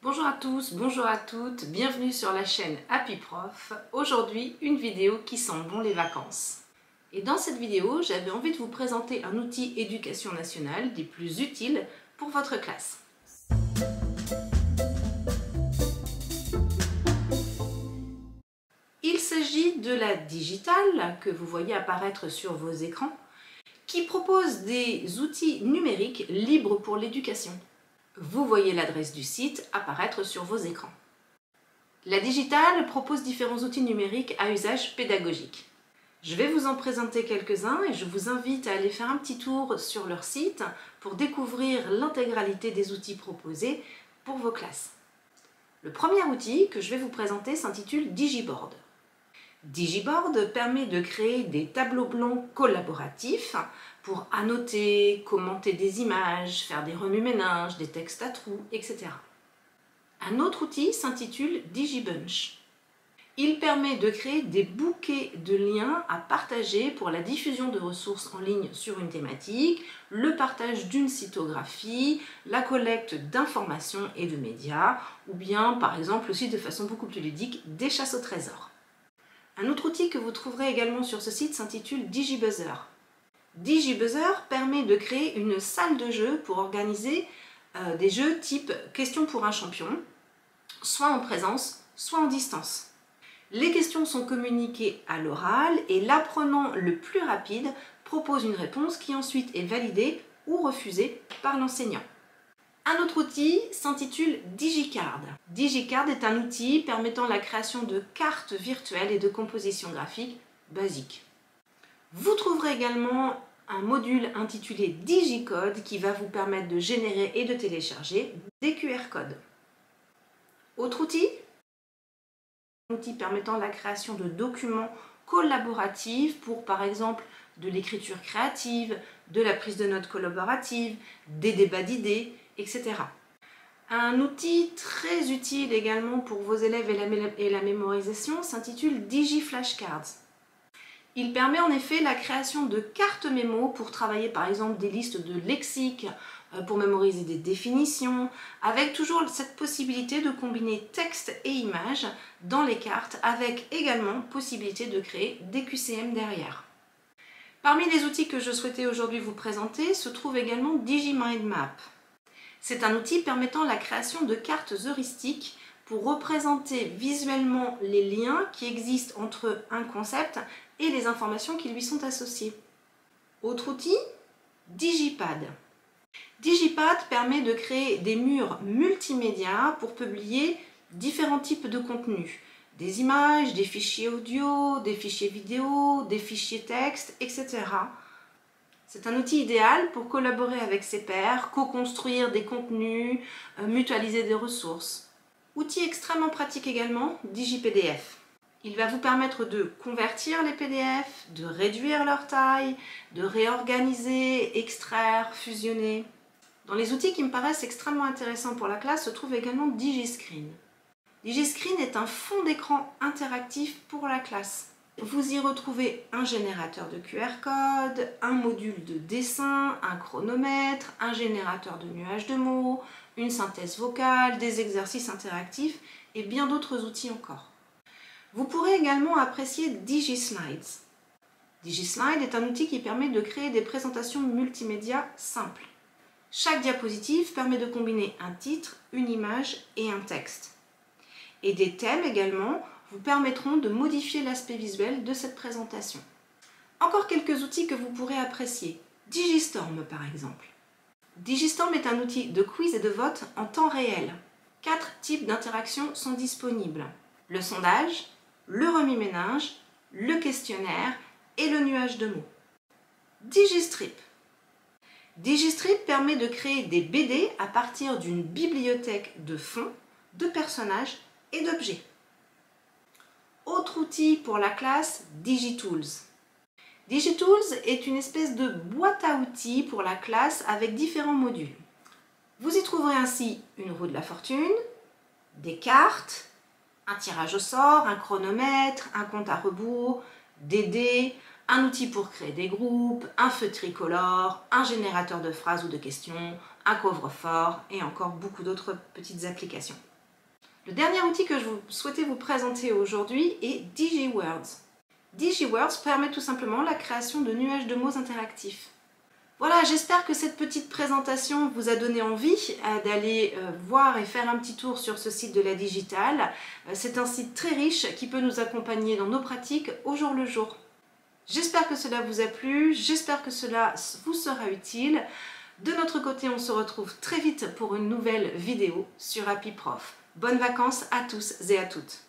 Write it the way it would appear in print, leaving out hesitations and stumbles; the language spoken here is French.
Bonjour à tous, bonjour à toutes, bienvenue sur la chaîne Happy Prof. Aujourd'hui, une vidéo qui sent bon les vacances. Et dans cette vidéo, j'avais envie de vous présenter un outil éducation nationale des plus utiles pour votre classe. Il s'agit de la Digitale que vous voyez apparaître sur vos écrans, qui propose des outils numériques libres pour l'éducation. Vous voyez l'adresse du site apparaître sur vos écrans. La Digitale propose différents outils numériques à usage pédagogique. Je vais vous en présenter quelques-uns et je vous invite à aller faire un petit tour sur leur site pour découvrir l'intégralité des outils proposés pour vos classes. Le premier outil que je vais vous présenter s'intitule Digiboard. Digiboard permet de créer des tableaux blancs collaboratifs pour annoter, commenter des images, faire des remue-ménages, des textes à trous, etc. Un autre outil s'intitule DigiBunch. Il permet de créer des bouquets de liens à partager pour la diffusion de ressources en ligne sur une thématique, le partage d'une cytographie, la collecte d'informations et de médias, ou bien par exemple aussi de façon beaucoup plus ludique, des chasses au trésor. Un autre outil que vous trouverez également sur ce site s'intitule DigiBuzzer. DigiBuzzer permet de créer une salle de jeu pour organiser des jeux type questions pour un champion, soit en présence, soit en distance. Les questions sont communiquées à l'oral et l'apprenant le plus rapide propose une réponse qui ensuite est validée ou refusée par l'enseignant. Un autre outil s'intitule DigiCard. DigiCard est un outil permettant la création de cartes virtuelles et de compositions graphiques basiques. Vous trouverez également un module intitulé DigiCode qui va vous permettre de générer et de télécharger des QR codes. Autre outil, un outil permettant la création de documents collaboratifs pour par exemple de l'écriture créative, de la prise de notes collaborative, des débats d'idées, etc. Un outil très utile également pour vos élèves et la mémorisation s'intitule DigiFlashcards. Il permet en effet la création de cartes mémo pour travailler par exemple des listes de lexiques, pour mémoriser des définitions, avec toujours cette possibilité de combiner texte et images dans les cartes, avec également possibilité de créer des QCM derrière. Parmi les outils que je souhaitais aujourd'hui vous présenter se trouve également DigiMindMap. C'est un outil permettant la création de cartes heuristiques pour représenter visuellement les liens qui existent entre un concept et les informations qui lui sont associées. Autre outil, Digipad. Digipad permet de créer des murs multimédia pour publier différents types de contenus. Des images, des fichiers audio, des fichiers vidéo, des fichiers texte, etc. C'est un outil idéal pour collaborer avec ses pairs, co-construire des contenus, mutualiser des ressources. Outil extrêmement pratique également, DigiPDF. Il va vous permettre de convertir les PDF, de réduire leur taille, de réorganiser, extraire, fusionner. Dans les outils qui me paraissent extrêmement intéressants pour la classe se trouve également DigiScreen. DigiScreen est un fond d'écran interactif pour la classe. Vous y retrouvez un générateur de QR code, un module de dessin, un chronomètre, un générateur de nuages de mots, une synthèse vocale, des exercices interactifs et bien d'autres outils encore. Vous pourrez également apprécier DigiSlides. DigiSlide est un outil qui permet de créer des présentations multimédia simples. Chaque diapositive permet de combiner un titre, une image et un texte. Et des thèmes également vous permettront de modifier l'aspect visuel de cette présentation. Encore quelques outils que vous pourrez apprécier. DigiStorm par exemple. DigiStorm est un outil de quiz et de vote en temps réel. 4 types d'interactions sont disponibles. Le sondage, le remue-ménage, le questionnaire et le nuage de mots. DigiStrip. DigiStrip permet de créer des BD à partir d'une bibliothèque de fonds, de personnages et d'objets. Autre outil pour la classe, DigiTools. DigiTools est une espèce de boîte à outils pour la classe avec différents modules. Vous y trouverez ainsi une roue de la fortune, des cartes, un tirage au sort, un chronomètre, un compte à rebours, des dés, un outil pour créer des groupes, un feu tricolore, un générateur de phrases ou de questions, un coffre-fort et encore beaucoup d'autres petites applications. Le dernier outil que je souhaitais vous présenter aujourd'hui est DigiWords. DigiWords permet tout simplement la création de nuages de mots interactifs. Voilà, j'espère que cette petite présentation vous a donné envie d'aller voir et faire un petit tour sur ce site de la Digitale. C'est un site très riche qui peut nous accompagner dans nos pratiques au jour le jour. J'espère que cela vous a plu, j'espère que cela vous sera utile. De notre côté, on se retrouve très vite pour une nouvelle vidéo sur Happy Prof. Bonnes vacances à tous et à toutes.